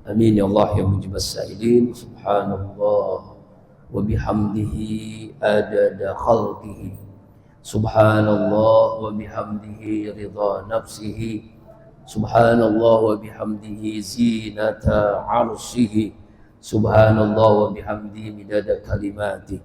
Amin ya Allah ya mujib as-sa'ilin. Subhanallah wa bihamdihi adada khalqihi. Subhanallah wa bihamdihi ridha nafsihi. Subhanallah wa bihamdihi zinata arshihi. Subhanallah wa bihamdihi midada kalimati.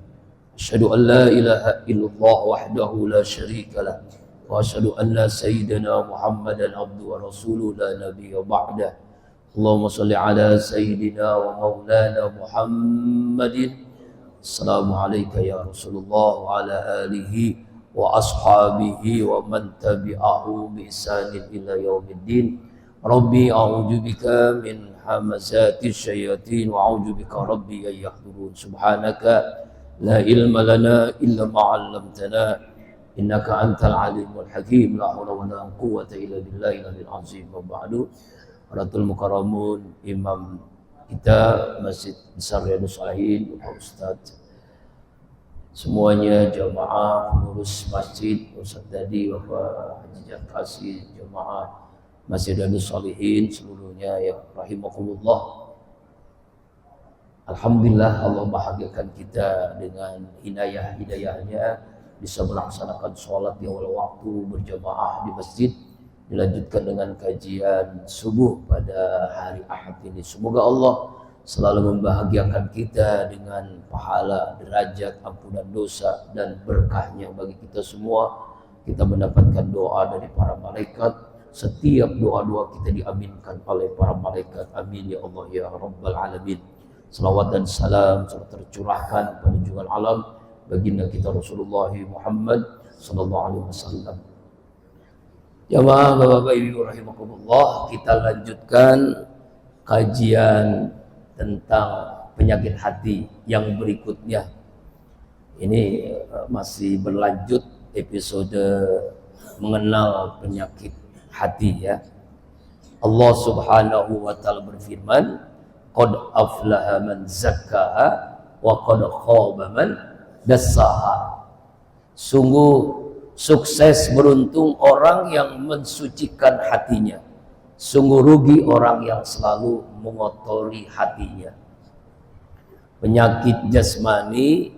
Asyhadu an la ilaha illallah wahdahu la syarika lah. Wa asyhadu anna sayyidina Muhammadan abduhu wa rasuluhu la nabiyya ba'dah. Allahumma salli ala sayyidina wa maulana Muhammadin. Assalamualaikum ya Rasulullah wa ala alihi wa ashabihi wa man tabi'ahu bi ihsanin ila yaumiddin. Rabbi a'udzu bika min hamazati syayatin wa a'udzu bika rabbi an yahdurun. Subhanaka la ilma lana illa ma 'allamtana innaka antal alimul hakim. La haula wa la quwwata illa billahi al azim. Wa ba'du. Ratul Mukarramun, imam kita Masjid Besar Riyadhus Shalihin, Bapak Ustadz, semuanya jamaah pengurus masjid, Ustadz Dadi, Bapak Haji Jakasi, jamaah Masjid Riyadhus Shalihin seluruhnya ya rahimakumullah. Alhamdulillah Allah bahagiakan kita dengan hidayahnya bisa melaksanakan sholat di awal waktu berjamaah di masjid, dilanjutkan dengan kajian subuh pada hari Ahad ini. Semoga Allah selalu membahagiakan kita dengan pahala, derajat, ampunan dosa dan berkahnya bagi kita semua. Kita mendapatkan doa dari para malaikat. Setiap doa-doa kita diaminkan oleh para malaikat. Amin ya Allah ya Rabbal Alamin. Salawat dan salam tercurahkan pada junjungan alam baginda kita Rasulullah Muhammad sallallahu alaihi wasallam. Jamaah Bapak Ibu rahimakumullah, kita lanjutkan kajian tentang penyakit hati yang berikutnya. Ini masih berlanjut episode mengenal penyakit hati ya. Allah Subhanahu wa taala berfirman, qad aflaha man zakkaha wa qad khaba man dassaha. Sungguh sukses beruntung orang yang mensucikan hatinya. Sungguh rugi orang yang selalu mengotori hatinya. Penyakit jasmani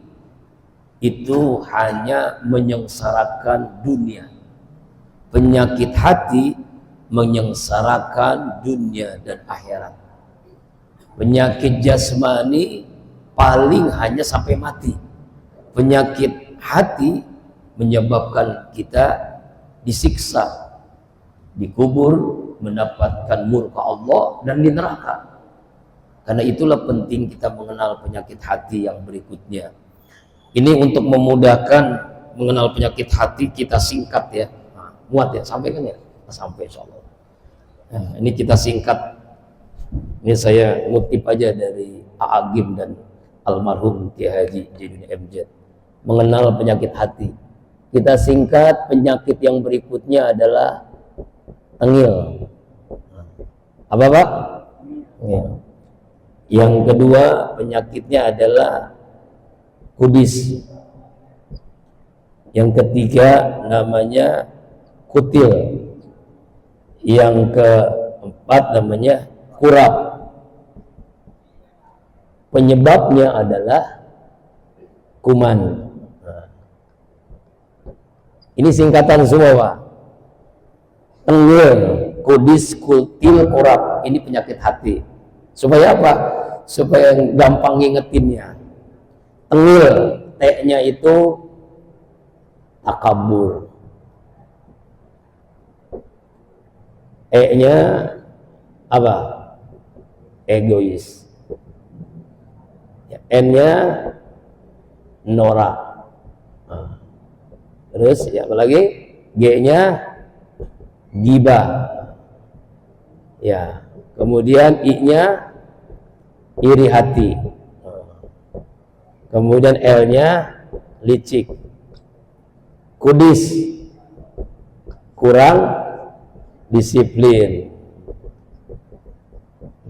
itu hanya menyengsarakan dunia. Penyakit hati menyengsarakan dunia dan akhirat. Penyakit jasmani paling hanya sampai mati. Penyakit hati menyebabkan kita disiksa, dikubur, mendapatkan murka Allah dan di neraka. Karena itulah penting kita mengenal penyakit hati yang berikutnya. Ini untuk memudahkan mengenal penyakit hati kita singkat ya. Nah, muat ya, sampai kan ya? Sampai insyaallah. Nah, ini kita singkat. Ini saya ngutip aja dari A'agim dan almarhum Kiai Haji Jainuddin MJ. Mengenal penyakit hati. Kita singkat, penyakit yang berikutnya adalah tengil. Apa Pak? Tengil. Yang kedua penyakitnya adalah kudis. Yang ketiga namanya kutil. Yang keempat namanya kurap. Penyebabnya adalah kuman. Ini singkatan semua Pak. Tengil, kudis, kutil, kurap. Ini penyakit hati. Supaya apa? Supaya gampang ngingetinnya. Tengil, T-nya itu takabur. E-nya apa? Egois. N-nya norak. Terus ya apa lagi? G-nya gibah. Ya. Kemudian I-nya iri hati. Kemudian L-nya licik. Kudis, kurang disiplin.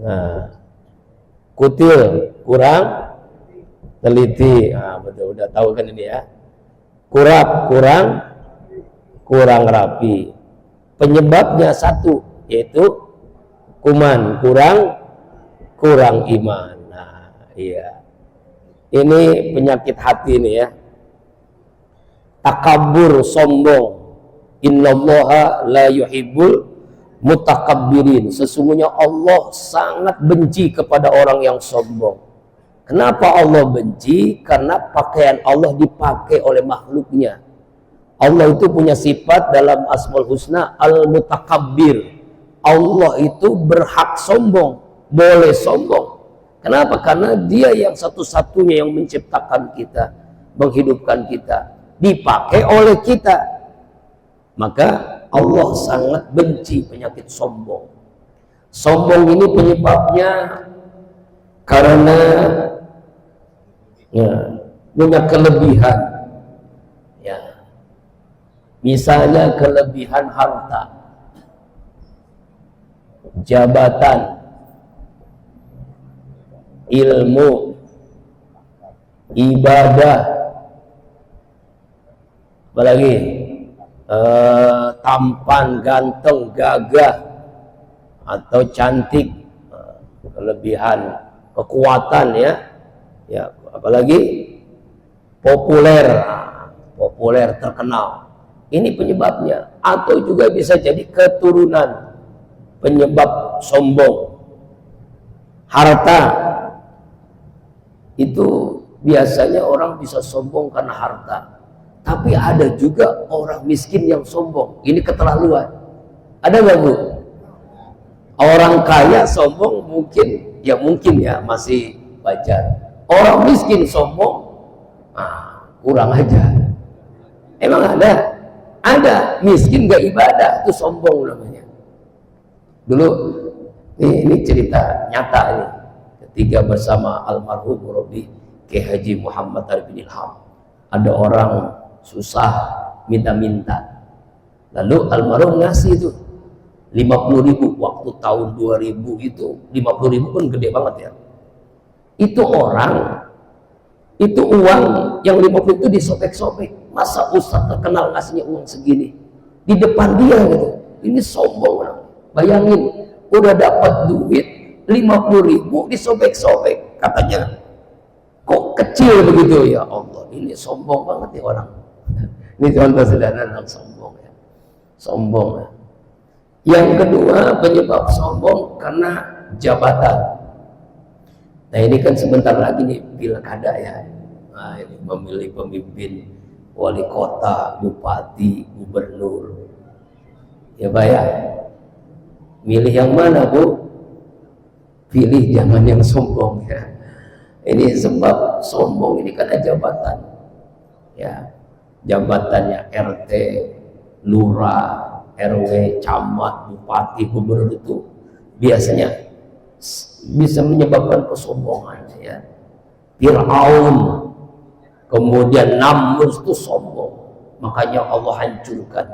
Nah, kutil, kurang teliti. Nah, betul, udah tahu kan ini ya. Kurap, kurang rapi. Penyebabnya satu, yaitu kuman, kurang kurang iman. Nah, iya. Ini penyakit hati ini ya. Takabur, sombong. Innallaha la yuhibbul mutakabbirin. Sesungguhnya Allah sangat benci kepada orang yang sombong. Kenapa Allah benci? Karena pakaian Allah dipakai oleh makhluknya. Allah itu punya sifat dalam Asmaul Husna al-mutakabbir. Allah itu berhak sombong, boleh sombong. Kenapa? Karena dia yang satu-satunya yang menciptakan kita, menghidupkan kita, dipakai oleh kita. Maka Allah sangat benci penyakit sombong. Sombong ini penyebabnya karena punya kelebihan. Ya. Misalnya kelebihan harta, jabatan, ilmu, ibadah, apalagi tampan, ganteng, gagah, atau cantik, kelebihan, kekuatan ya, apalagi populer, terkenal. Ini penyebabnya. Atau juga bisa jadi keturunan penyebab sombong. Harta itu biasanya orang bisa sombong karena harta. Tapi ada juga orang miskin yang sombong. Ini keterlaluan. Ada nggak Bu? Orang kaya sombong mungkin ya masih wajar. Orang miskin sombong, kurang aja. Emang ada? Ada miskin gak ibadah, itu sombong namanya. Dulu ini cerita nyata ini. Ketika bersama almarhum Murabi Kiai Haji Muhammad Arifin Ilham, ada orang susah minta-minta. Lalu almarhum ngasih itu 50.000 waktu tahun 2000 itu 50.000 kan gede banget ya. Itu orang, itu uang yang 50 itu disobek-sobek. Masa ustadz terkenal ngasihnya uang segini di depan dia gitu. Ini sombong. Bayangin, udah dapat duit 50.000 disobek-sobek. Katanya kok kecil begitu, ya Allah. Ini sombong banget ya orang. Ini contoh sederhana yang sombong ya. Sombong ya. Yang kedua penyebab sombong karena jabatan. Nah ini kan sebentar lagi nih pilkada ya. Nah ini memilih pemimpin, wali kota, bupati, gubernur. Ya Pak ya. Milih yang mana Bu? Pilih jangan yang sombong ya. Ini sebab sombong ini karena jabatan. Ya. Jabatannya RT, lurah, RW, camat, bupati, gubernur itu biasanya bisa menyebabkan kesombongan ya. Fir'aun, kemudian Namrud itu sombong, makanya Allah hancurkan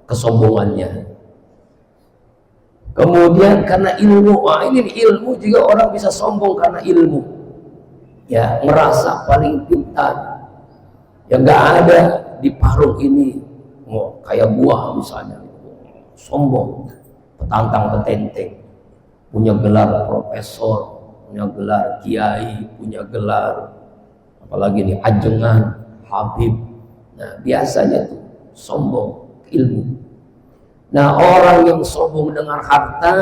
kesombongannya. Kemudian karena ilmu, ini ilmu juga orang bisa sombong karena ilmu ya, merasa paling pintar yang nggak ada di parung ini, kayak buah misalnya, sombong, petantang petenteng, punya gelar profesor, punya gelar kiai, punya gelar apalagi nih ajengan, habib. Nah biasanya tuh sombong ilmu. Nah orang yang sombong dengan harta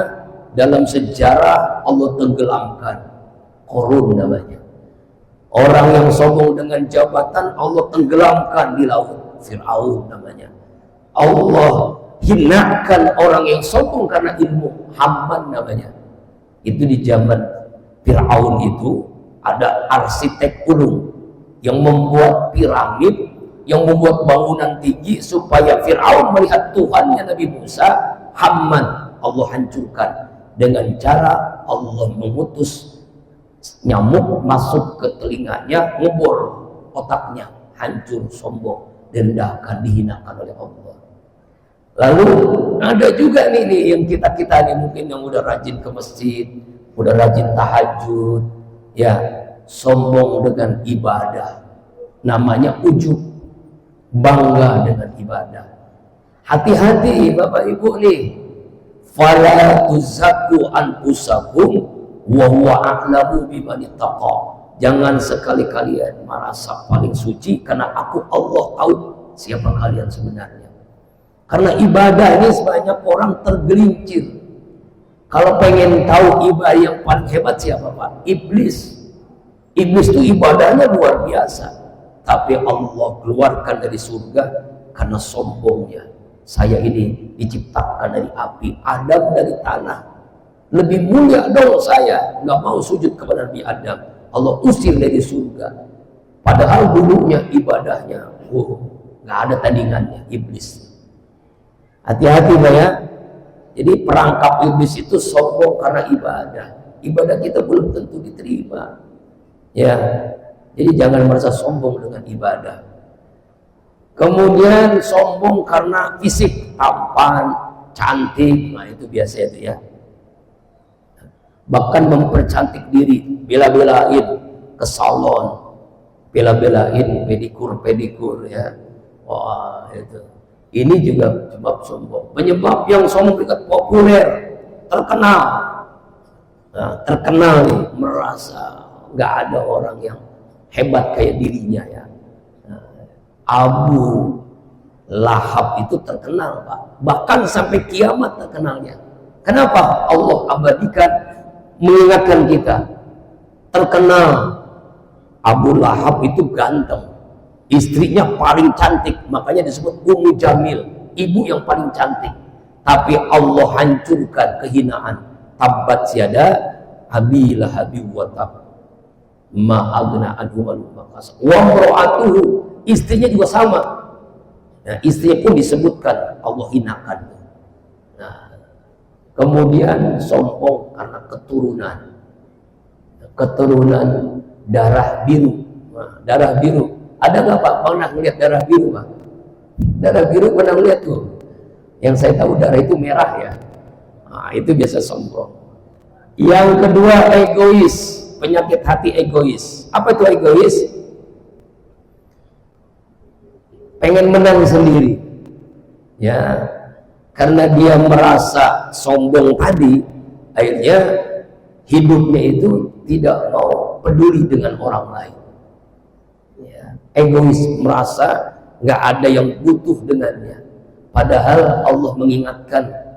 dalam sejarah Allah tenggelamkan, korun namanya. Orang yang sombong dengan jabatan Allah tenggelamkan di laut, Fir'aun namanya. Allah hinakan orang yang sombong karena ilmu, Haman namanya. Itu di zaman Fir'aun itu ada arsitek gunung yang membuat piramid, yang membuat bangunan tinggi supaya Fir'aun melihat Tuhannya Nabi Musa. Haman Allah hancurkan dengan cara Allah mengutus nyamuk masuk ke telinganya, ngebor otaknya, hancur, sombong, direndahkan, dihinakan oleh Allah. Lalu ada juga nih yang kita nih mungkin yang udah rajin ke masjid, udah rajin tahajud, ya sombong dengan ibadah, namanya ujub, bangga dengan ibadah. Hati-hati Bapak Ibu nih, fala tuzakku anfusakum Wa huwa a'lamu biman ittaqa. Jangan sekali kalian merasa paling suci, karena aku Allah tahu siapa kalian sebenarnya. Karena ibadah ini banyak orang tergelincir. Kalau pengen tahu ibadah yang paling hebat siapa, Pak? Iblis. Iblis itu ibadahnya luar biasa, tapi Allah keluarkan dari surga karena sombongnya. Saya ini diciptakan dari api, Adam dari tanah. Lebih mulia dong saya, nggak mau sujud kepada Nabi Adam. Allah usir dari surga. Padahal dulunya ibadahnya, nggak ada tandingannya, iblis. Hati-hati Pak ya. Jadi perangkap iblis itu sombong karena ibadah. Ibadah kita belum tentu diterima. Ya, jadi jangan merasa sombong dengan ibadah. Kemudian sombong karena fisik, tampan, cantik, nah itu biasa itu ya. Bahkan mempercantik diri, bela-belain ke salon, bela-belain pedikur ya. Wah itu. Ini juga sebab sombong. Penyebab yang sombong itu populer, terkenal. Nah, terkenal nih, merasa nggak ada orang yang hebat kayak dirinya ya. Nah, Abu Lahab itu terkenal Pak. Bahkan sampai kiamat terkenalnya. Kenapa? Allah abadikan, mengingatkan kita. Terkenal Abu Lahab itu ganteng, istrinya paling cantik, makanya disebut Ummu Jamil, ibu yang paling cantik. Tapi Allah hancurkan kehinaan. Tabbat yada Abi Lahab wa tab, ma aghna anhu maluhu ma kasab. Wa imra'atuhu, istrinya juga sama. Nah, istrinya pun disebutkan Allah hinakan. Nah, kemudian sombong karena keturunan darah biru. Nah, darah biru. Ada nggak Pak pernah melihat darah biru Pak? Darah biru pernah melihat tuh? Yang saya tahu darah itu merah ya. Nah, itu biasa sombong. Yang kedua egois, penyakit hati egois. Apa itu egois? Pengen menang sendiri. Ya, karena dia merasa sombong tadi, akhirnya hidupnya itu tidak mau peduli dengan orang lain. Ya, egois, merasa nggak ada yang butuh dengannya. Padahal Allah mengingatkan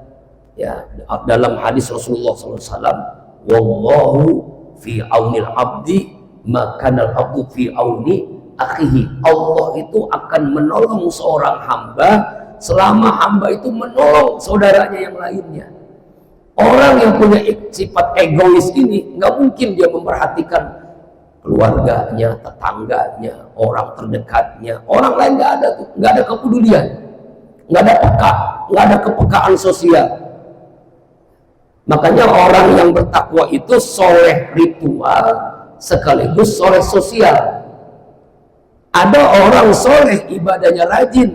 ya dalam hadis Rasulullah SAW, wallahu fi aunil abdi makanal abdu fi auni akhihi. Allah itu akan menolong seorang hamba selama hamba itu menolong saudaranya yang lainnya. Orang yang punya sifat egois ini nggak mungkin dia memperhatikan keluarganya, tetangganya, orang terdekatnya, orang lain nggak ada tuh, nggak ada kepedulian, nggak ada peka, nggak ada kepekaan sosial. Makanya orang yang bertakwa itu soleh ritual sekaligus soleh sosial. Ada orang soleh ibadahnya rajin,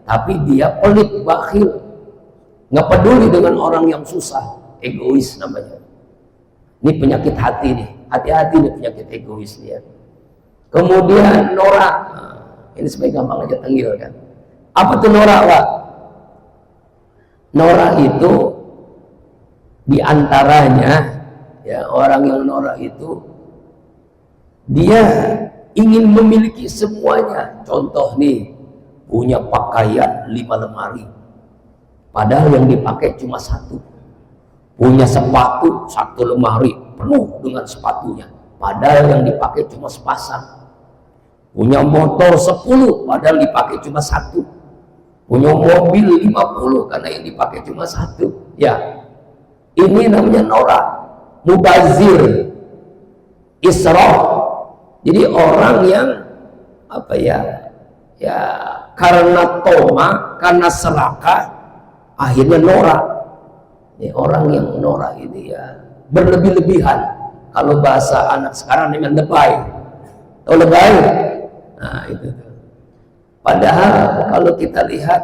tapi dia pelit, bakhil, nggak peduli dengan orang yang susah, egois namanya. Ini penyakit hati nih, hati-hati nih penyakit egois nih ya. Kemudian norak, nah, ini sebagai gampang aja tenggil kan. Apa tuh norak Pak? Norak itu diantaranya ya, orang yang norak itu dia ingin memiliki semuanya. Contoh nih, punya pakaian 5 lemari, padahal yang dipakai cuma 1. Punya sepatu 1 lemari penuh dengan sepatunya, padahal yang dipakai cuma sepasang. Punya motor 10, padahal dipakai cuma 1. Punya mobil 50, karena yang dipakai cuma 1. Ya, ini namanya norak, mubazir, israf. Jadi orang yang apa ya, ya karena toma, karena serakah, akhirnya norak. Ini orang yang norak ini ya berlebih-lebihan. Kalau bahasa anak sekarang namanya lebay. Tahu lebay? Nah itu. Padahal kalau kita lihat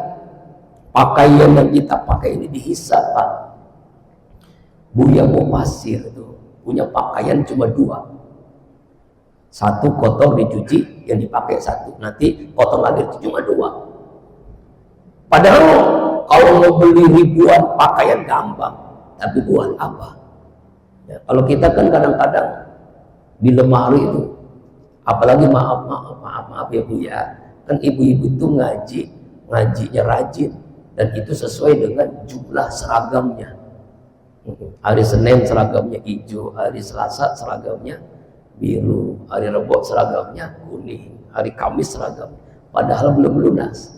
pakaian yang kita pakai ini dihisab Pak. Buya Mufasir itu punya pakaian cuma 2. 1 kotor dicuci, yang dipakai 1, nanti kotor lagi cuma 2. Padahal kalau mau beli ribuan pakaian gampang, tapi buat apa? Ya, kalau kita kan kadang-kadang di lemari itu, apalagi maaf ya Bu ya, kan ibu-ibu itu ngajinya rajin, dan itu sesuai dengan jumlah seragamnya. Hari Senin seragamnya hijau, hari Selasa seragamnya biru, hari Rabu seragamnya kuning, hari Kamis seragamnya, padahal belum lunas.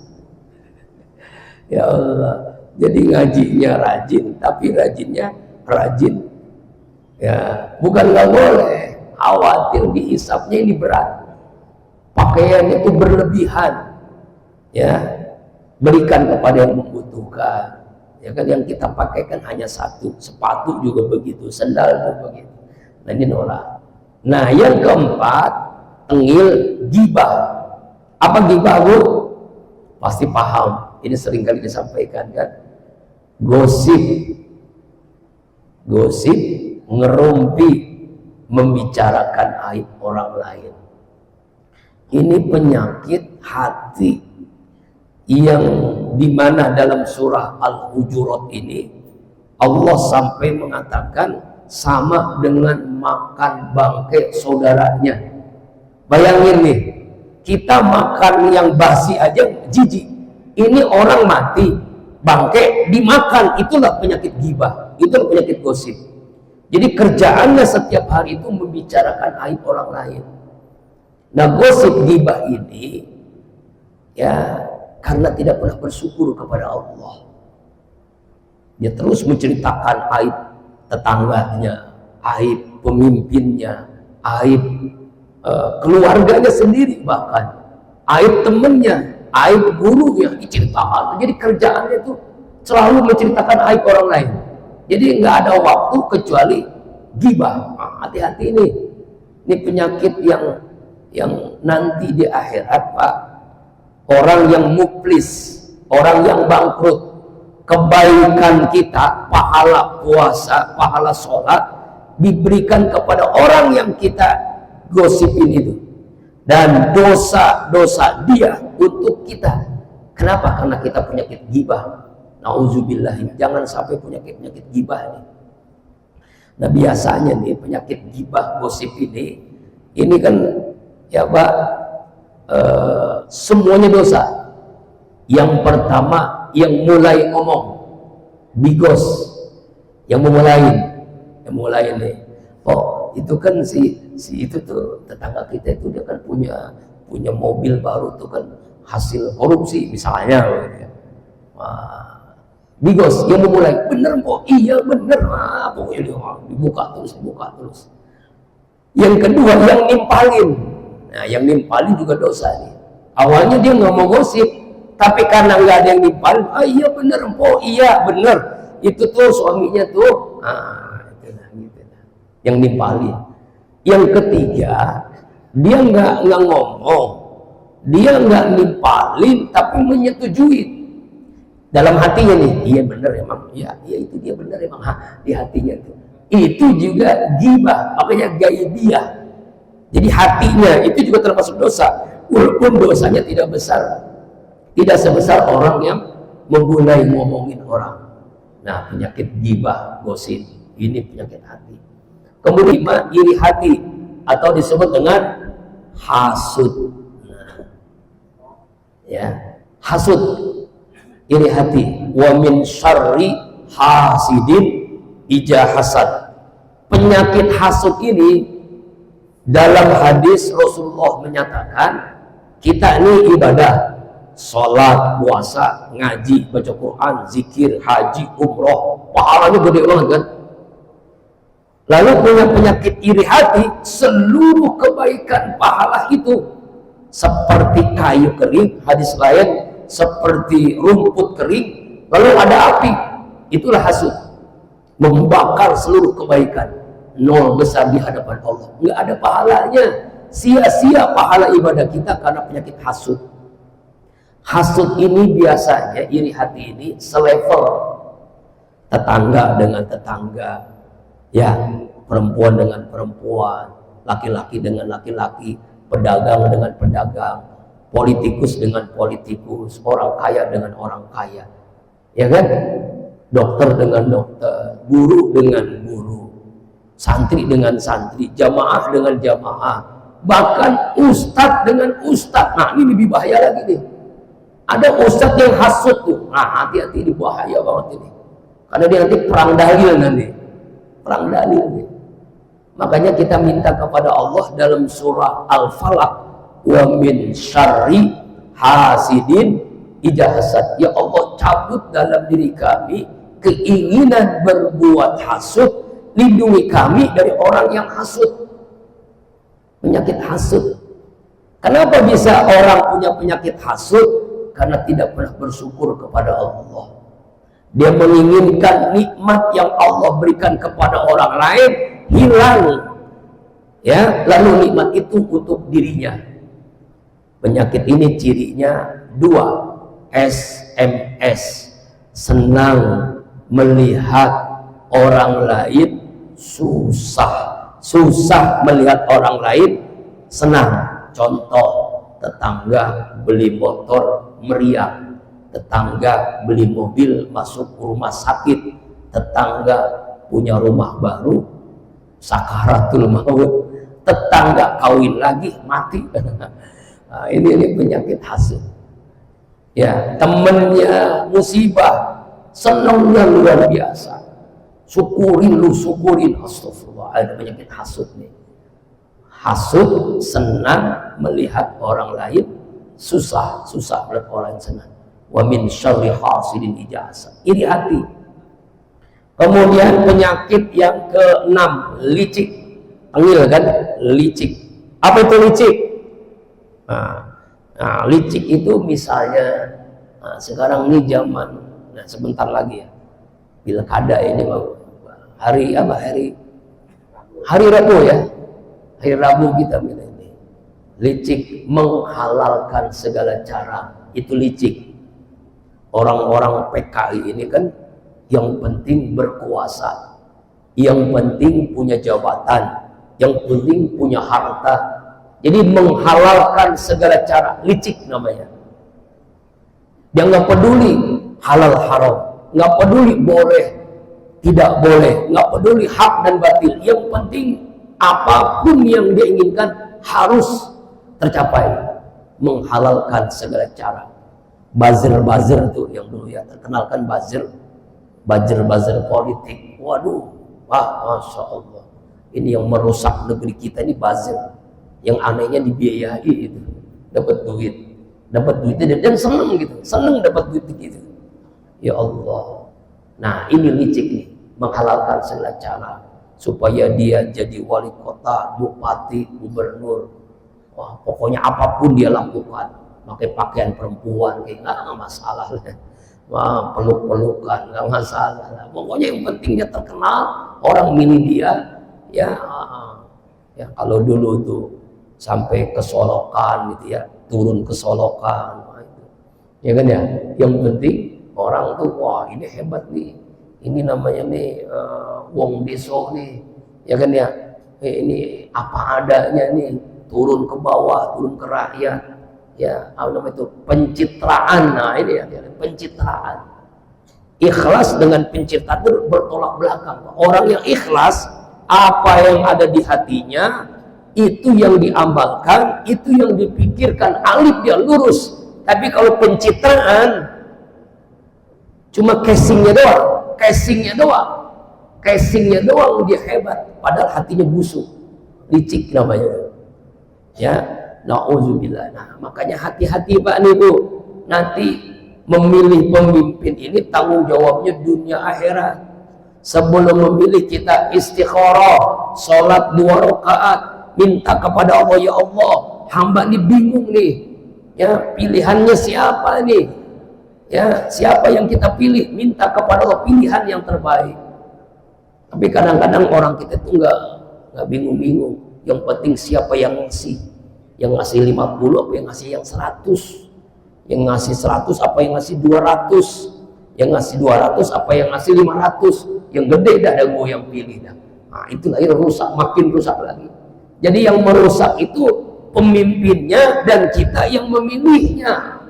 Ya Allah, jadi ngajinya rajin, tapi rajinnya rajin. Ya, bukan nggak boleh, khawatir dihisapnya ini berat, pakaiannya itu berlebihan. Ya, berikan kepada yang membutuhkan. Ya kan, yang kita pakai kan hanya satu, sepatu juga begitu, sendal juga begitu. Nah ini nolak. Nah yang keempat, tengil gibah. Apa gibah Bu? Pasti paham. Ini sering kali disampaikan kan. Gosip, ngerumpi, membicarakan aib orang lain. Ini penyakit hati yang dimana dalam surah Al-Hujurat ini Allah sampai mengatakan sama dengan makan bangkai saudaranya. Bayangin nih, kita makan yang basi aja jijik, ini orang mati bangkai dimakan, itulah penyakit gibah, itulah penyakit gosip. Jadi kerjaannya setiap hari itu membicarakan aib orang lain. Nah gosip gibah ini ya karena tidak pernah bersyukur kepada Allah, dia terus menceritakan aib tetangganya, aib pemimpinnya, aib keluarganya sendiri, bahkan aib temennya, aib gurunya diceritakan. Jadi kerjaannya itu selalu menceritakan aib orang lain. Jadi nggak ada waktu kecuali gibah. Hati-hati ini penyakit yang nanti di akhirat Pak. Orang yang muflis, orang yang bangkrut, kebaikan kita, pahala puasa, pahala sholat diberikan kepada orang yang kita gosipin itu, dan dosa-dosa dia untuk kita. Kenapa? Karena kita penyakit gibah. Nauzubillah, jangan sampai penyakit gibah ini. Nah biasanya nih penyakit gibah, gosip ini kan ya Pak, semuanya dosa. Yang pertama yang mulai ngomong bigos, yang memulai nih, oh itu kan si itu tuh tetangga kita itu, dia kan punya mobil baru tuh kan hasil korupsi misalnya. Bigos yang memulai, bener kok, iya bener, pokoknya dia dibuka terus. Yang kedua yang nimpalin. Nah yang nimpalin juga dosa nih. Awalnya dia nggak mau gosip, tapi karena nggak ada yang nimpalin, iya bener po, iya bener, itu tuh suaminya tuh, gitu. Yang nimpalin. Yang ketiga, dia nggak ngomong, dia nggak nimpalin, tapi menyetujui dalam hatinya nih, iya bener emang, iya itu dia bener emang, di hatinya tuh. Itu juga gibah, makanya gaibiyah. Jadi hatinya itu juga termasuk dosa, walaupun dosanya tidak sebesar orang yang menggunai ngomongin orang. Nah penyakit gibah, gosip, ini penyakit hati. Kemudian iri hati, atau disebut dengan hasud. Nah, ya hasud, iri hati. Wa min syarri hasidin ija hasad. Penyakit hasud ini dalam hadis Rasulullah menyatakan, kita ini ibadah, sholat, puasa, ngaji, baca Quran, zikir, haji, umroh, pahalanya gede banget kan. Lalu punya penyakit iri hati, seluruh kebaikan pahala itu seperti kayu kering, hadis lain seperti rumput kering, lalu ada api, itulah hasud, membakar seluruh kebaikan, nol besar di hadapan Allah, nggak ada pahalanya, sia-sia pahala ibadah kita karena penyakit hasud. Hasud ini biasanya, iri hati ini selevel, tetangga dengan tetangga, ya perempuan dengan perempuan, laki-laki dengan laki-laki, pedagang dengan pedagang, politikus dengan politikus, orang kaya dengan orang kaya, ya kan, dokter dengan dokter, guru dengan guru. santri dengan santri, jamaah dengan jamaah, bahkan ustadz dengan ustadz. Nah ini lebih bahaya lagi nih. Ada ustadz yang hasut tuh. Nah hati-hati, ini bahaya banget ini. Karena dia nanti perang dalil nanti. Perang dalil nih. Makanya kita minta kepada Allah dalam surah Al-Falaq, wa min syarri hasidin idza hasad. Ya Allah, cabut dalam diri kami keinginan berbuat hasud, lindungi kami dari orang yang hasud. Penyakit hasud. Kenapa bisa orang punya penyakit hasud? Karena tidak pernah bersyukur kepada Allah. Dia menginginkan nikmat yang Allah berikan kepada orang lain hilang, ya, lalu nikmat itu untuk dirinya. Penyakit ini cirinya dua, SMS, senang melihat orang lain susah, susah melihat orang lain senang. Contoh, tetangga beli motor meriah, tetangga beli mobil masuk rumah sakit, tetangga punya rumah baru sakaratul maut, tetangga kawin lagi mati. Nah, ini penyakit hasud. Ya, temennya musibah, senangnya luar biasa, syukurin lu, syukurin. Astagfirullah, ada penyakit hasud nih. Hasud senang melihat orang lain susah, susah melihat orang lain senang. Wa min syarri hasidin idza hasad, iri hati. Kemudian penyakit yang keenam, licik. Panggil kan, licik. Apa itu licik? Nah, licik itu misalnya, sekarang ini zaman, sebentar lagi ya, pilkada ini hari apa? Hari Rabu ya, hari Rabu kita milih ini. Licik, menghalalkan segala cara, itu licik. Orang-orang PKI ini kan yang penting berkuasa, yang penting punya jabatan, yang penting punya harta. Jadi menghalalkan segala cara, licik namanya. Dia nggak peduli halal haram, nggak peduli boleh tidak boleh, nggak peduli hak dan batil. Yang penting apapun yang dia inginkan harus tercapai. Menghalalkan segala cara. Buzzer tuh yang dulu ya terkenal kan, buzzer politik. Waduh, wah, masya Allah. Ini yang merusak negeri kita ini buzzer. Yang anehnya dibiayai itu, dapat duitnya dan seneng gitu, seneng dapat duit gitu. Ya Allah. Nah ini licik nih, menghalalkan segala cara supaya dia jadi wali kota, bupati, gubernur. Wah, pokoknya apapun dia lakukan, pakai pakaian perempuan kayak nggak masalah. Wah, peluk-pelukan nggak masalah. Pokoknya yang pentingnya terkenal, orang milih dia. Ya kalau dulu tuh sampai ke Solokan gitu ya, turun ke Solokan, ya kan ya. Yang penting orang tuh, wah ini hebat nih, ini namanya nih wong deso nih, ya kan ya. Ini apa adanya nih, turun ke bawah, turun ke rakyat. Ya, apa namanya itu, pencitraan. Nah ini ya, pencitraan. Ikhlas dengan pencitraan itu bertolak belakang. Orang yang ikhlas, apa yang ada di hatinya itu yang diamalkan, itu yang dipikirkan, alif dia lurus. Tapi kalau pencitraan cuma casingnya doang dia hebat, padahal hatinya busuk, licik namanya. Ya, na'udzubillah. Nah, makanya hati-hati Pak nih Bu, nanti memilih pemimpin ini tanggung jawabnya dunia akhirat. Sebelum memilih kita istikharah, sholat 2 rakaat, minta kepada Allah, ya Allah, hamba ini bingung nih, ya pilihannya siapa nih, ya siapa yang kita pilih, minta kepada Allah pilihan yang terbaik. Tapi kadang-kadang orang kita itu nggak bingung-bingung, yang penting siapa yang ngasih 50 apa yang ngasih yang 100, yang ngasih 100 apa yang ngasih 200, yang ngasih 200 apa yang ngasih 500, yang gede dah ada gue yang pilih dah. Nah itulah yang rusak, makin rusak lagi. Jadi yang merusak itu pemimpinnya dan kita yang memilihnya.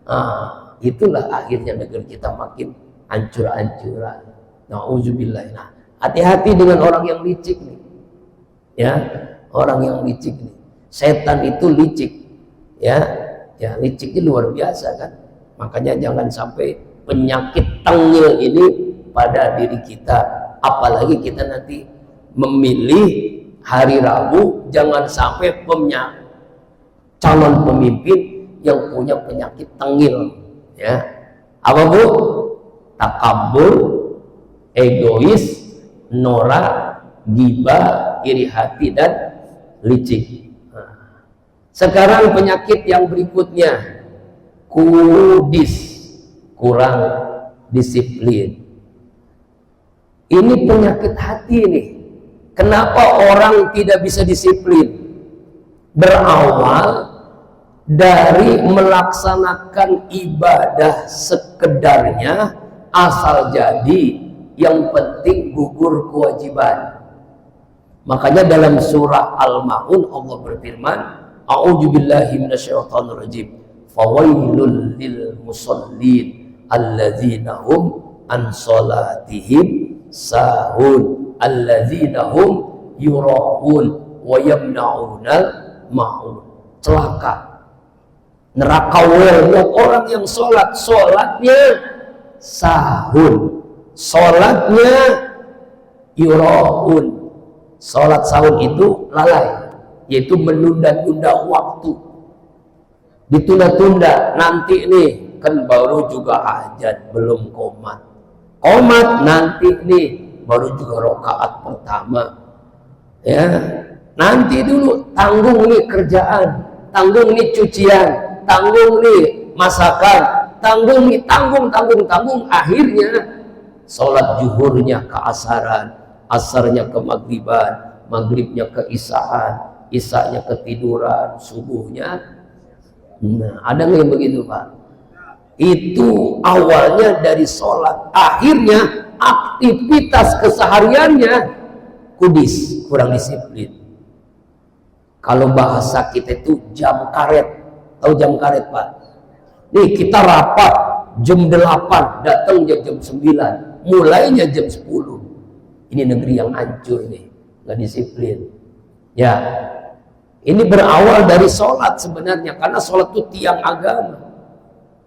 Nah itulah akhirnya negeri kita makin hancur-hancuran. Na'udzubillah. Nah Hati-hati dengan orang yang licik nih. Ya, orang yang licik nih. Setan itu licik. Ya, liciknya luar biasa kan. Makanya jangan sampai penyakit tengil ini pada diri kita. Apalagi kita nanti memilih hari Rabu, jangan sampai calon pemimpin yang punya penyakit tengil. Ya, apa bu? Takabur, egois, norak, ghibah, iri hati dan licik. Sekarang penyakit yang berikutnya, kudis, kurang disiplin. Ini penyakit hati nih. Kenapa orang tidak bisa disiplin? Berawal dari melaksanakan ibadah sekedarnya, asal jadi, yang penting gugur kewajiban. Makanya dalam surah Al-Ma'un Allah berfirman, A'udzubillahi minasyaitonirrajim. Fawailul lil musallin alladzina hum an salatihim sahun alladzina hum yura'un wa yamna'unal ma'un. Celaka, neraka buat orang yang sholatnya sahun, sholatnya yura'un. Sholat sahun itu lalai, yaitu menunda-nunda waktu, ditunda-tunda. Nanti nih kan baru juga azan, belum qomat nanti nih baru juga rakaat pertama. Ya, nanti dulu, tanggung nih kerjaan, tanggung nih cucian, tanggung nih masakan, tanggung, akhirnya sholat zuhurnya ke asaran, asarnya ke maghriban, maghribnya ke isaan, isanya ketiduran, subuhnya. Nah, ada nggak yang begitu Pak? Itu awalnya dari sholat, akhirnya aktivitas kesehariannya kudis, kurang disiplin. Kalau bahasa kita itu jam karet. Tahu jam karet Pak? Nih kita rapat jam 8, datang jam 9, mulainya jam 10. Ini negeri yang hancur nih, nggak disiplin. Ya, ini berawal dari sholat sebenarnya, karena sholat itu tiang agama.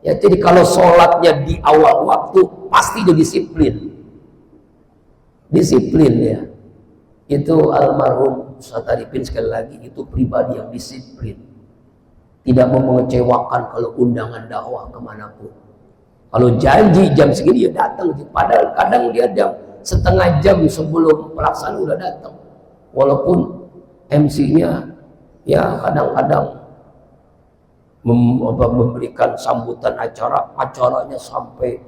Ya, jadi kalau sholatnya di awal waktu, pasti dia disiplin. Disiplin ya. Itu almarhum Ustaz Arifin sekali lagi, itu pribadi yang disiplin. Tidak mau mengecewakan kalau undangan dakwah kemanapun. Kalau janji jam segini dia datang, padahal kadang dia setengah jam sebelum pelaksanaan udah datang, walaupun MC-nya ya kadang-kadang memberikan sambutan acaranya sampai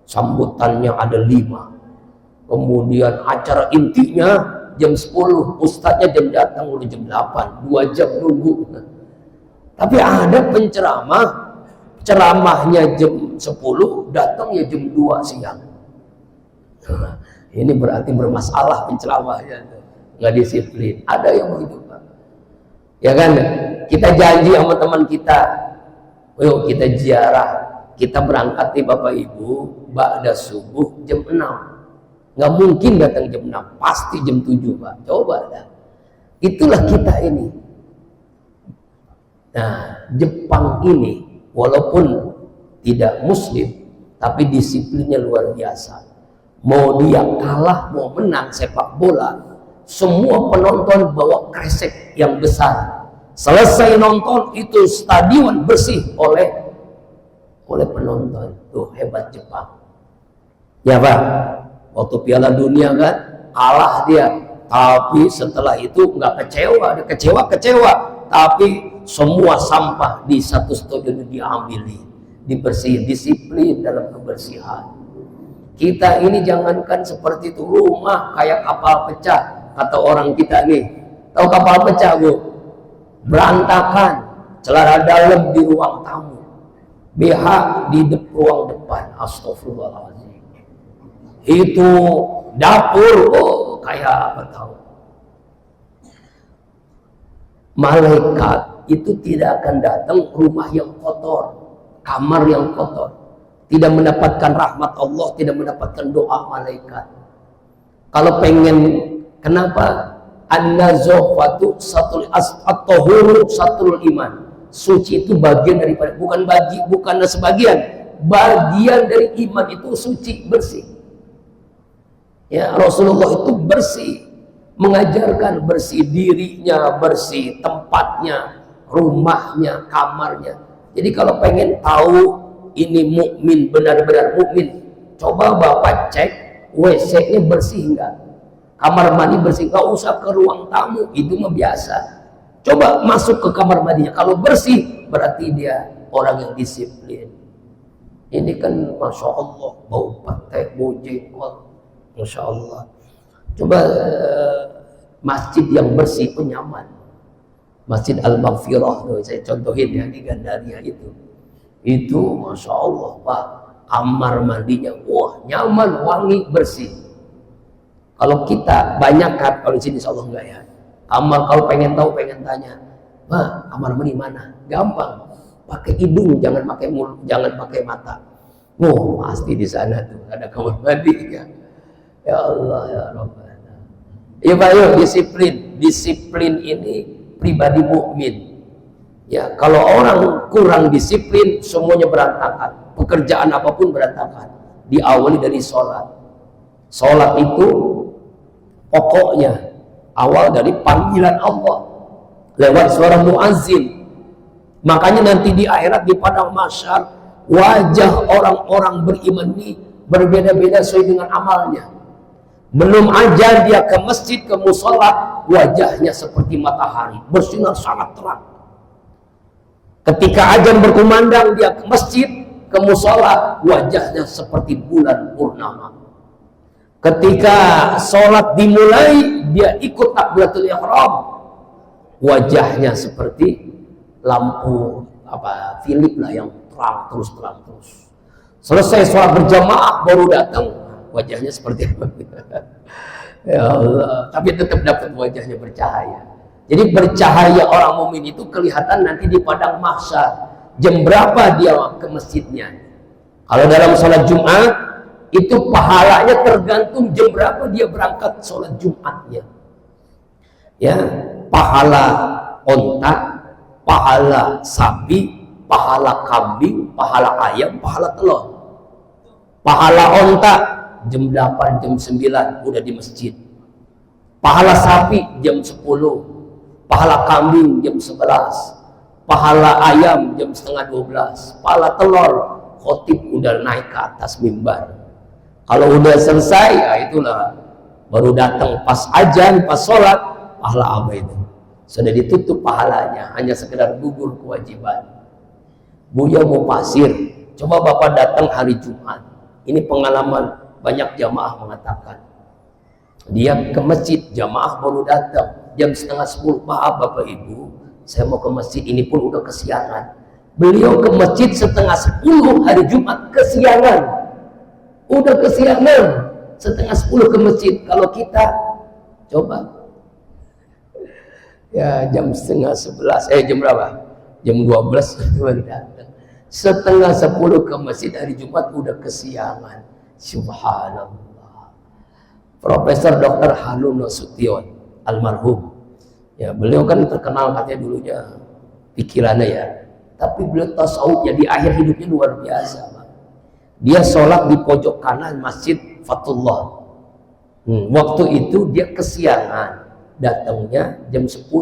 sambutannya ada 5, kemudian acara intinya jam 10, ustadznya datang udah jam 8, 2 jam nunggu. Tapi ada penceramah, ceramahnya jam 10, datang ya jam 2 siang. Ini berarti bermasalah penceramahnya, nggak disiplin. Ada yang begitu Pak. Ya kan, kita janji sama teman kita, yuk kita ziarah, kita berangkat nih Bapak Ibu, ba'da subuh jam 6. Nggak mungkin datang jam 6, pasti jam 7 Pak. Coba dah. Itulah kita ini. Nah, Jepang ini walaupun tidak muslim, tapi disiplinnya luar biasa. Mau dia kalah, mau menang sepak bola, semua penonton bawa kresek yang besar. Selesai nonton itu stadion bersih oleh penonton. Tuh hebat Jepang. Ya Pak, waktu Piala Dunia kan kalah dia, tapi setelah itu nggak kecewa, dia kecewa, tapi semua sampah di satu stadion diambil, dibersihin, disiplin dalam kebersihan. Kita ini jangankan seperti itu, rumah kayak kapal pecah, kata orang kita nih. Tahu kapal pecah Bu? Berantakan, celana dalam di ruang tamu, BH di ruang depan, astagfirullahaladzim. Itu dapur, kayak apa tahu? Malaikat itu tidak akan datang rumah yang kotor, kamar yang kotor, tidak mendapatkan rahmat Allah, tidak mendapatkan doa malaikat. Kalau pengen, kenapa? An-nazafatu satul at-tahuru satul iman. Suci itu bagian daripada, bukan sebagian, bagian dari iman itu suci, bersih. Ya, Rasulullah itu bersih, mengajarkan bersih dirinya, bersih tempatnya, rumahnya, kamarnya. Jadi kalau pengen tahu ini mukmin, benar-benar mukmin, coba Bapak cek WC-nya bersih enggak, kamar mandi bersih, enggak usah ke ruang tamu, itu mah biasa. Coba masuk ke kamar mandinya, kalau bersih berarti dia orang yang disiplin. Ini kan Masya Allah, bau pete, bau jengkol, Masya Allah. Coba masjid yang bersih pun nyaman. Masjid Al-Maghfirah, saya contohin ya di Gandaria itu Masya Allah Pak, kamar mandinya wah nyaman, wangi, bersih. Kalau kita banyak kan, kalau di sini Insya Allah enggak ya. Kamar kalau pengen tahu, pengen tanya, Pak, kamar mandi mana? Gampang, pakai hidung, jangan pakai mulut, jangan pakai mata. Oh, pasti di sana tuh ada kamar mandi ya. Ya Allah ya Rabbana. Ya Pak, yuk disiplin ini pribadi mukmin. Ya, kalau orang kurang disiplin, semuanya berantakan. Pekerjaan apapun berantakan. Diawali dari sholat. Sholat itu pokoknya awal dari panggilan Allah lewat suara muazzin. Makanya nanti di akhirat di padang mahsyar, wajah orang-orang beriman ini berbeda-beda sesuai dengan amalnya. Belum aja dia ke masjid, ke musola, wajahnya seperti matahari, bersinar sangat terang. Ketika azan berkumandang, dia ke masjid, ke musola, wajahnya seperti bulan purnama. Ketika sholat dimulai, dia ikut takbiratul ihram, wajahnya seperti lampu Philip lah yang terang terus. Selesai sholat berjamaah baru datang, wajahnya seperti apa? Ya Allah, tapi tetap dapat wajahnya bercahaya. Jadi bercahaya orang mukmin itu kelihatan nanti di padang mahsyar. Jam berapa dia ke masjidnya? Kalau dalam sholat Jumat, itu pahalanya tergantung jam berapa dia berangkat sholat Jumatnya. Ya, pahala onta, pahala sapi, pahala kambing, pahala ayam, pahala telur. Pahala onta jam 8, jam 9 udah di masjid. Pahala sapi jam 10, pahala kambing jam 11, pahala ayam jam setengah 12, pahala telur khotib udah naik ke atas mimbar. Kalau udah selesai, ya itulah baru datang pas azan, pas sholat, pahala apa itu? Sudah ditutup pahalanya, hanya sekedar gugur kewajiban. Buya mau pasir, coba Bapak datang hari Jumat. Ini pengalaman banyak jamaah mengatakan. Dia ke masjid, jamaah baru datang, jam setengah 10, maaf Bapak Ibu, saya mau ke masjid, ini pun udah kesiangan. Beliau ke masjid setengah 10 hari Jumat, kesiangan. Udah kesiangan, setengah 10 ke masjid. Kalau kita coba ya jam setengah 11, jam berapa? Jam 12 baru datang. Setengah 10 ke masjid hari Jumat udah kesiangan. Subhanallah. Profesor Dr. Harun Nasution almarhum, ya beliau kan terkenal katanya dulunya pikirannya ya, tapi beliau tasawufnya di akhir hidupnya luar biasa. Dia sholat di pojok kanan masjid Fatullah. Waktu itu dia kesiangan, datangnya jam 10.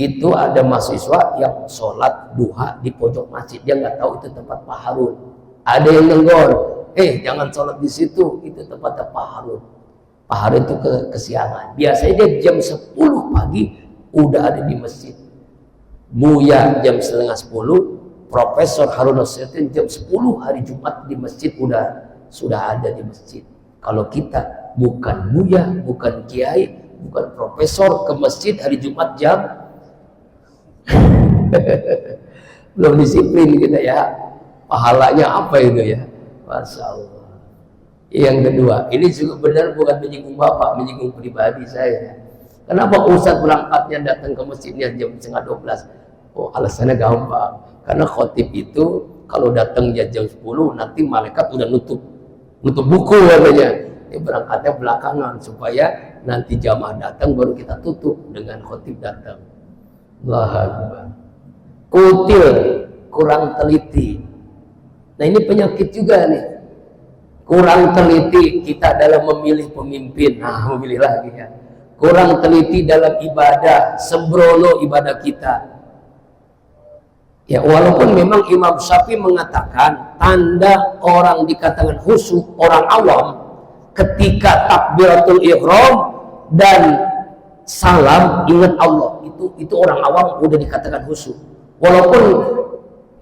Itu ada mahasiswa yang sholat duha di pojok masjid, dia nggak tahu itu tempat Pak Harun. Ada yang nenggor, jangan sholat di situ, itu tempatnya Pak Harun. Pak Harun itu kesiangan. Biasanya dia jam 10 pagi udah ada di masjid. Buya jam setengah 10, Profesor Harun Nasution jam 10 hari Jumat di masjid sudah ada di masjid. Kalau kita bukan buya, bukan kiai, bukan profesor, ke masjid hari Jumat jam belum disiplin kita ya, pahalanya apa itu ya? Masya Allah. Yang kedua, ini juga benar bukan menyinggung Bapak, menyinggung pribadi saya. Kenapa Ustadz berangkatnya datang ke masjidnya jam setengah 12? Oh, alasannya gampang. Karena khotib itu kalau datang jam 10 nanti malaikat udah nutup buku katanya. Nanti berangkatnya belakangan supaya nanti jamaah datang baru kita tutup dengan khotib datang. Allahu Akbar. Kutil, kurang teliti. Nah ini penyakit juga nih. Kurang teliti kita dalam memilih pemimpin. Nah, memilih lagi ya. Kurang teliti dalam ibadah, sembrono ibadah kita. Ya, walaupun memang Imam Syafi'i mengatakan tanda orang dikatakan khusyuk, orang awam ketika takbiratul ihram dan salam ingat Allah. Itu orang awam udah dikatakan khusyuk. Walaupun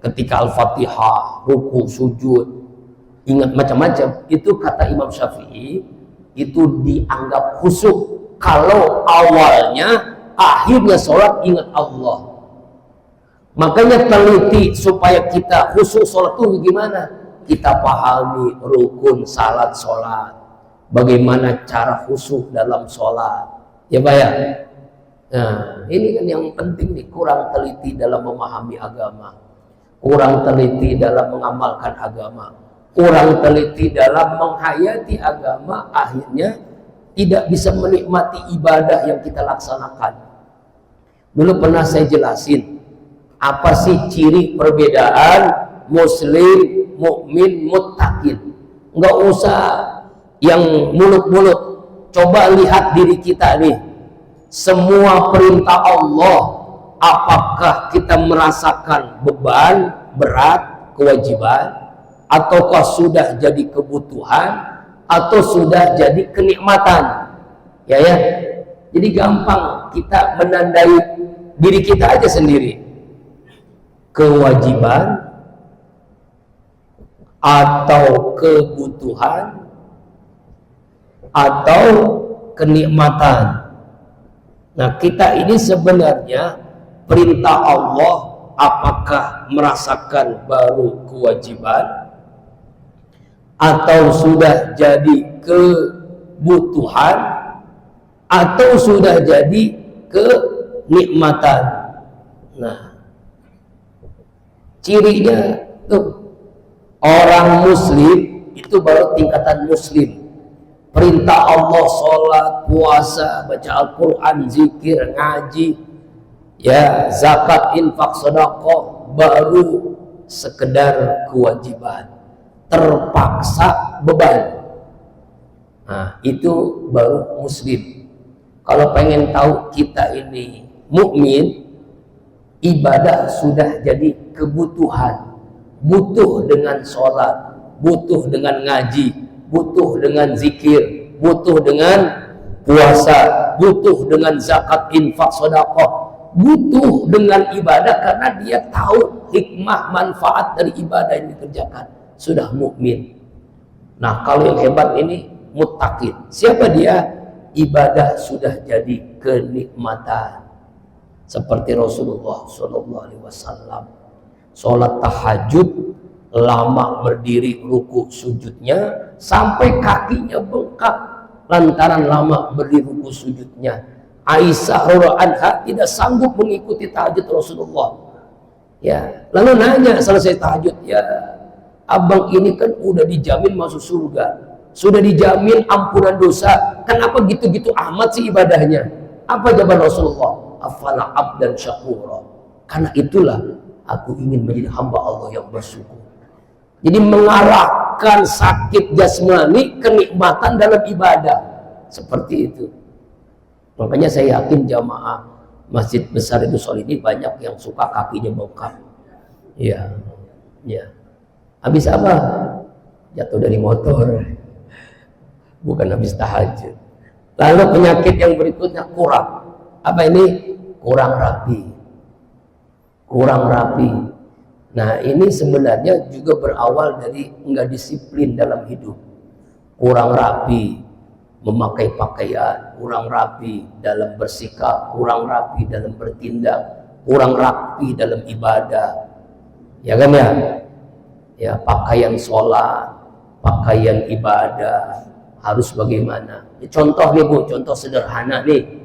ketika Al-Fatihah, ruku, sujud, ingat macam-macam, itu kata Imam Syafi'i itu dianggap khusyuk kalau awalnya akhirnya sholat ingat Allah. Makanya teliti supaya kita khusyuk sholat itu gimana? Kita pahami rukun salat sholat, bagaimana cara khusyuk dalam sholat, ya Pak ya. Nah ini kan yang penting nih, kurang teliti dalam memahami agama, kurang teliti dalam mengamalkan agama, kurang teliti dalam menghayati agama, akhirnya tidak bisa menikmati ibadah yang kita laksanakan. Dulu pernah saya jelasin apa sih ciri perbedaan muslim, mukmin, muttaqin. Nggak usah yang mulut-mulut, coba lihat diri kita nih. Semua perintah Allah, apakah kita merasakan beban, berat, kewajiban, ataukah sudah jadi kebutuhan, atau sudah jadi kenikmatan? Ya. Jadi gampang kita menandai diri kita aja sendiri. Kewajiban atau kebutuhan atau kenikmatan. Nah, kita ini sebenarnya perintah Allah apakah merasakan baru kewajiban atau sudah jadi kebutuhan atau sudah jadi kenikmatan. Nah, cirinya tuh orang muslim itu baru tingkatan muslim. Perintah Allah sholat, puasa, baca Al-Quran, zikir, ngaji, ya zakat, infak, sedekah baru sekedar kewajiban, terpaksa beban. Nah itu baru muslim. Kalau pengen tahu kita ini mukmin, ibadah sudah jadi kebutuhan, butuh dengan sholat, butuh dengan ngaji, butuh dengan zikir, butuh dengan puasa, butuh dengan zakat, infak, sedekah, butuh dengan ibadah karena dia tahu hikmah manfaat dari ibadah yang dikerjakan. Sudah mukmin. Nah kalau yang hebat ini muttaqin. Siapa dia? Ibadah sudah jadi kenikmatan. Seperti Rasulullah SAW, sholat tahajud lama berdiri ruku sujudnya sampai kakinya bengkak lantaran lama berdiri ruku sujudnya. Aisyah radhiyallahu anha tidak sanggup mengikuti tahajud Rasulullah. Ya, lalu nanya selesai tahajud, ya abang ini kan udah dijamin masuk surga, sudah dijamin ampunan dosa, kenapa gitu-gitu amat sih ibadahnya? Apa jawaban Rasulullah? Afala abdan syakura. Karena itulah aku ingin menjadi hamba Allah yang bersyukur. Jadi mengalahkan sakit jasmani, kenikmatan dalam ibadah. Seperti itu. Makanya saya yakin jamaah Masjid Besar itu soal ini banyak yang suka kakinya bengkak. Ya. Habis apa? Jatuh dari motor. Bukan habis tahajud. Lalu penyakit yang berikutnya kurang. Apa ini? Kurang rapi. Kurang rapi. Nah ini sebenarnya juga berawal dari enggak disiplin dalam hidup. Kurang rapi memakai pakaian, kurang rapi dalam bersikap, kurang rapi dalam bertindak, kurang rapi dalam ibadah. Ya kan ya? Ya pakaian sholat, pakaian ibadah harus bagaimana? Ya, contoh nih Bu, contoh sederhana nih.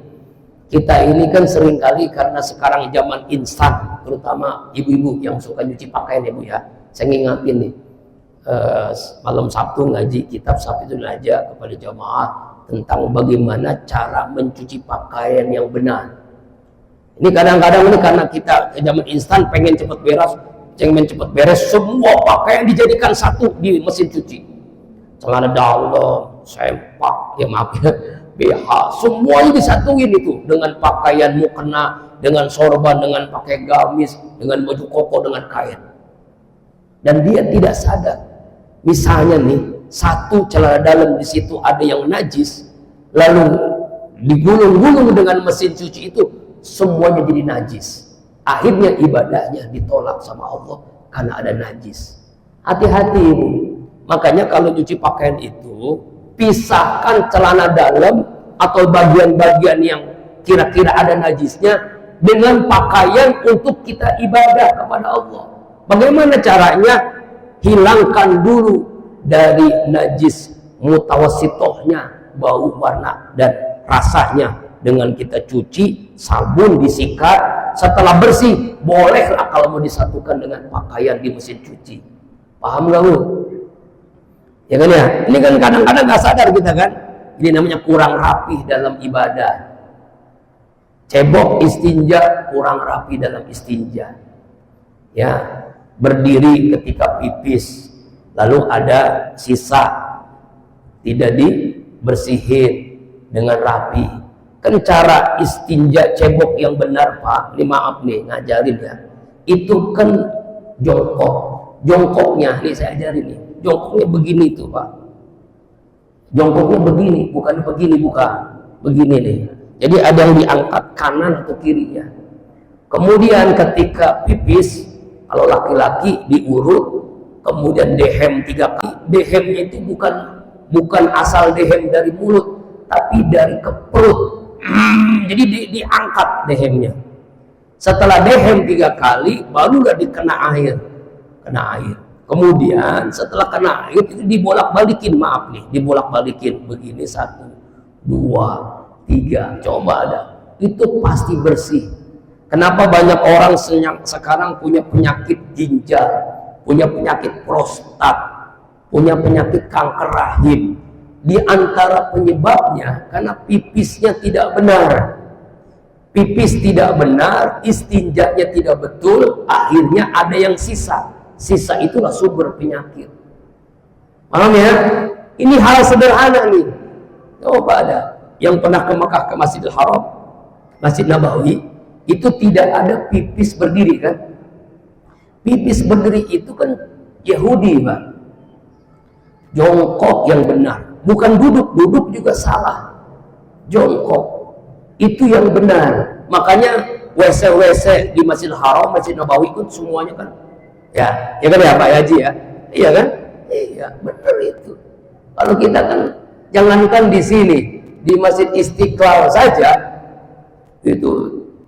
Kita ini kan seringkali karena sekarang zaman instan, terutama ibu-ibu yang suka nyuci pakaian ya Bu ya. Saya ngingatin nih, malam Sabtu ngaji kitab Sabtu Najah kepada jamaah tentang bagaimana cara mencuci pakaian yang benar. Ini kadang-kadang ini karena kita zaman instan pengen cepet beres, semua pakaian dijadikan satu di mesin cuci. Celana dalam, sempak, ya maaf ya, BH, semuanya disatuin itu dengan pakaian mukena, dengan sorban, dengan pakai gamis, dengan baju koko, dengan kain. Dan dia tidak sadar. Misalnya nih, satu celana dalam di situ ada yang najis, lalu digulung-gulung dengan mesin cuci itu, semuanya jadi najis. Akhirnya ibadahnya ditolak sama Allah karena ada najis. Hati-hati ini. Makanya kalau cuci pakaian itu, pisahkan celana dalam atau bagian-bagian yang kira-kira ada najisnya dengan pakaian untuk kita ibadah kepada Allah. Bagaimana caranya? Hilangkan dulu dari najis mutawassitohnya, bau, warna, dan rasanya dengan kita cuci, sabun disikat. Setelah bersih, bolehlah kalau mau disatukan dengan pakaian di mesin cuci. Paham gak, Bu? Ya kan ya? Ini kan kadang-kadang gak sadar kita kan? Ini namanya kurang rapih dalam ibadah. Cebok istinja, kurang rapi dalam istinja. Ya, berdiri ketika pipis, lalu ada sisa, tidak dibersihin dengan rapi. Kan cara istinja cebok yang benar, Pak, ini maaf nih ngajarin ya, itu kan jongkoknya nih saya ajarin nih, jongkoknya begini tuh Pak, jongkoknya begini, bukan begini, bukan begini nih. Jadi ada yang diangkat kanan atau kirinya. Kemudian ketika pipis, kalau laki-laki diurut, kemudian dehem 3 kali. Dehemnya itu bukan asal dehem dari mulut, tapi dari ke perut. Jadi diangkat dehemnya. Setelah dehem 3 kali, barulah dikena air. Kena air. Kemudian setelah kena air itu dibolak-balikin, maaf nih, dibolak-balikin begini 1, 2, 3. Coba ada. Itu pasti bersih. Kenapa banyak orang sekarang punya penyakit ginjal, punya penyakit prostat, punya penyakit kanker rahim? Di antara penyebabnya karena pipisnya tidak benar. Pipis tidak benar, istinjanya tidak betul, akhirnya ada yang sisa. Sisa itulah sumber penyakit. Paham ya? Ini hal sederhana nih. Coba ada yang pernah ke Mekah, ke Masjidil Haram, Masjid Nabawi, itu tidak ada pipis berdiri kan? Pipis berdiri itu kan Yahudi, Pak. Jongkok yang benar. Bukan duduk juga salah. Jongkok itu yang benar. Makanya WC di Masjidil Haram, Masjid Nabawi itu semuanya kan, ya kan ya Pak Haji ya, iya kan, iya benar itu. Kalau kita kan jangankan di sini, di Masjid Istiqlal saja itu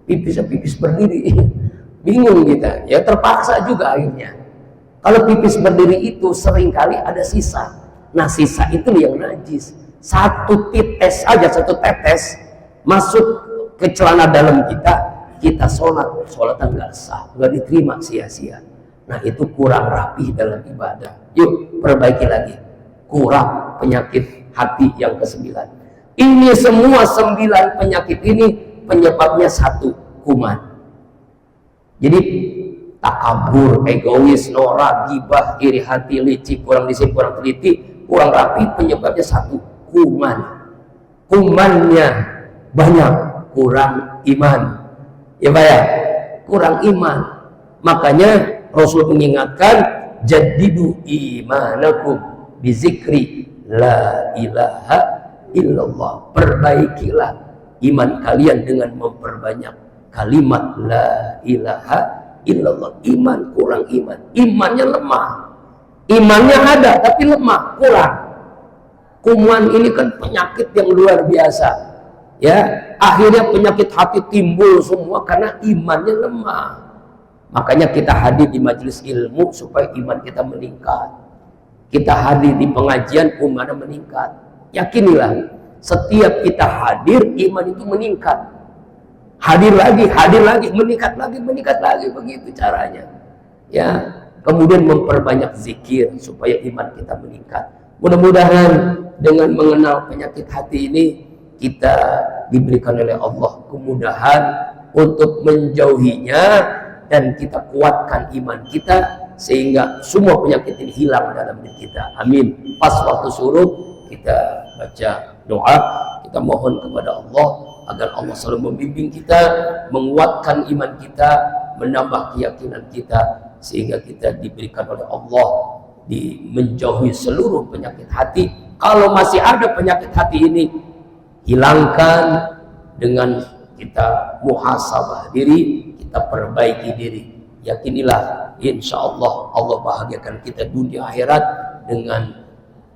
pipis berdiri, bingung kita, ya terpaksa juga akhirnya. Kalau pipis berdiri itu seringkali ada sisa. Nah sisa itu yang najis. Satu tetes aja, satu tetes masuk ke celana dalam kita sholat nggak sah, nggak diterima, sia-sia. Nah itu kurang rapih dalam ibadah. Yuk perbaiki lagi. Kurang penyakit hati yang ke-9. Ini semua 9 penyakit ini penyebabnya satu, kuman. Jadi takabur, egois, norak, gibah, iri hati, licik, kurang disiplin, kurang teliti, kurang rapi, penyebabnya satu, kuman. Kumannya banyak, kurang iman. Ya Pak ya, kurang iman. Makanya Rasul mengingatkan, jadidu imanakum bizikri la ilaha illallah. Perbaikilah iman kalian dengan memperbanyak kalimat la ilaha illallah. Iman, kurang iman, imannya lemah. Imannya ada tapi lemah, kurang. Kuman ini kan penyakit yang luar biasa, ya. Akhirnya penyakit hati timbul semua karena imannya lemah. Makanya kita hadir di majelis ilmu supaya iman kita meningkat. Kita hadir di pengajian, iman meningkat. Yakinilah, setiap kita hadir, iman itu meningkat. Hadir lagi, meningkat lagi, begitu caranya. Ya, kemudian memperbanyak zikir supaya iman kita meningkat. Mudah-mudahan dengan mengenal penyakit hati ini kita diberikan oleh Allah kemudahan untuk menjauhinya dan kita kuatkan iman kita sehingga semua penyakit ini hilang dalam diri kita. Amin. Pas waktu suruh kita baca doa, kita mohon kepada Allah agar Allah selalu membimbing kita, menguatkan iman kita, menambah keyakinan kita sehingga kita diberikan oleh Allah menjauhi seluruh penyakit hati. Kalau masih ada penyakit hati ini, hilangkan dengan kita muhasabah diri, kita perbaiki diri. Yakinilah insya Allah Allah bahagiakan kita dunia akhirat dengan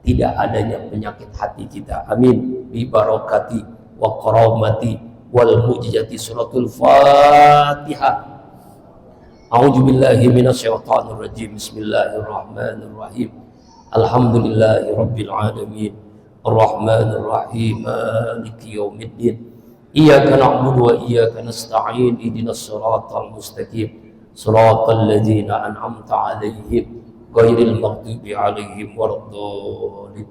tidak adanya penyakit hati kita. Amin. Bi barakati wa karamati wal mujizati suratul Fatihah. A'udzu billahi minasyaitonir rajim. Bismillahirrahmanirrahim. Alhamdulillahi rabbil alamin. Arrahmanir rahim. Maliki yaumiddin. Iyyaka na'budu wa iyyaka nasta'in. Ihdinas siratal mustaqim. Siratal ladzina an'amta 'alaihim ghairil maghdubi 'alaihim waladdallin.